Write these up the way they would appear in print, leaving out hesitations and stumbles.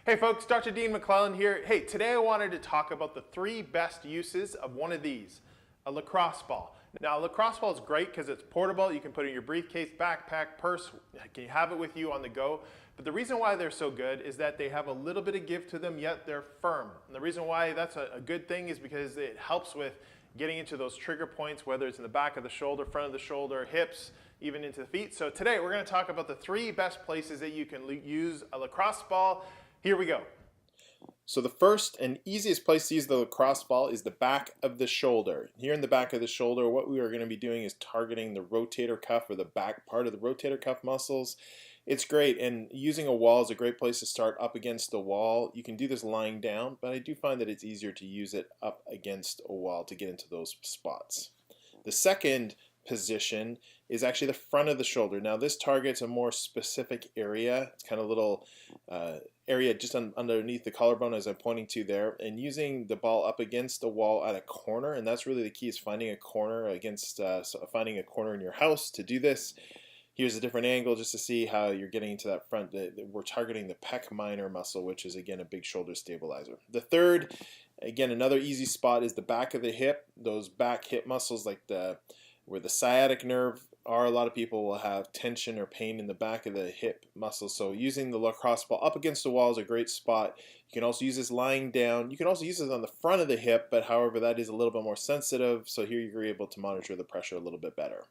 Hey folks, Dr. Dean McClelland here. Hey, today I wanted to talk about the 3 best uses of one of these, a lacrosse ball. Now, a lacrosse ball is great because it's portable. You can put it in your briefcase, backpack, purse. You have it with you on the go. But the reason why they're so good is that they have a little bit of give to them, yet they're firm. And the reason why that's a good thing is because it helps with getting into those trigger points, whether it's in the back of the shoulder, front of the shoulder, hips, even into the feet. So today we're going to talk about the 3 best places that you can use a lacrosse ball. Here we go. So the first and easiest place to use the lacrosse ball is the back of the shoulder. Here in the back of the shoulder, what we are going to be doing is targeting the rotator cuff, or the back part of the rotator cuff muscles. It's great, and using a wall is a great place to start up against the wall. You can do this lying down, but I do find that it's easier to use it up against a wall to get into those spots. The second position is actually the front of the shoulder. Now this targets a more specific area. It's kind of a little area just underneath the collarbone, as I'm pointing to there, and using the ball up against the wall at a corner. And that's really the key, is finding a corner against finding a corner in your house to do this. Here's a different angle just to see how you're getting into that front. We're targeting the pec minor muscle, which is again a big shoulder stabilizer. The third, again, another easy spot is the back of the hip. Those back hip muscles, like where the sciatic nerve are, a lot of people will have tension or pain in the back of the hip muscle. So using the lacrosse ball up against the wall is a great spot. You can also use this lying down. You can also use this on the front of the hip, but however, that is a little bit more sensitive. So here you're able to monitor the pressure a little bit better.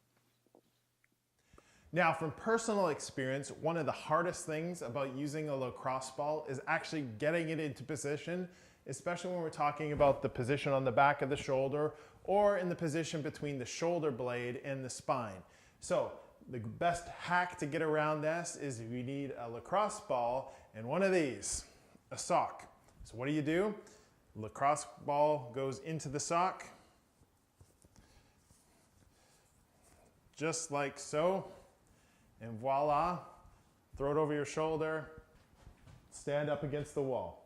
Now, from personal experience, one of the hardest things about using a lacrosse ball is actually getting it into position, especially when we're talking about the position on the back of the shoulder or in the position between the shoulder blade and the spine. So the best hack to get around this is you need a lacrosse ball and one of these, a sock. So what do? Lacrosse ball goes into the sock, just like so, and voila, throw it over your shoulder, stand up against the wall.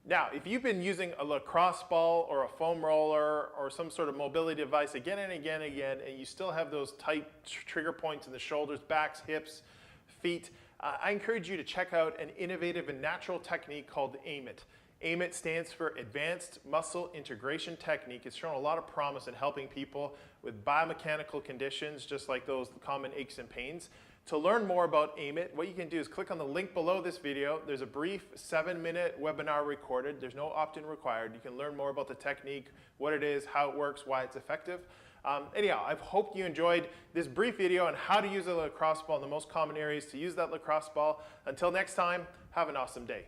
Now, if you've been using a lacrosse ball or a foam roller or some sort of mobility device again and again and again, and you still have those tight trigger points in the shoulders, backs, hips, feet, I encourage you to check out an innovative and natural technique called Amite. Amite stands for Advanced Muscle Integration Technique. It's shown a lot of promise in helping people with biomechanical conditions, just like those common aches and pains. To learn more about Amite, what you can do is click on the link below this video. There's a brief 7-minute webinar recorded. There's no opt-in required. You can learn more about the technique, what it is, how it works, why it's effective. Anyhow, I hope you enjoyed this brief video on how to use a lacrosse ball, the most common areas to use that lacrosse ball. Until next time, have an awesome day.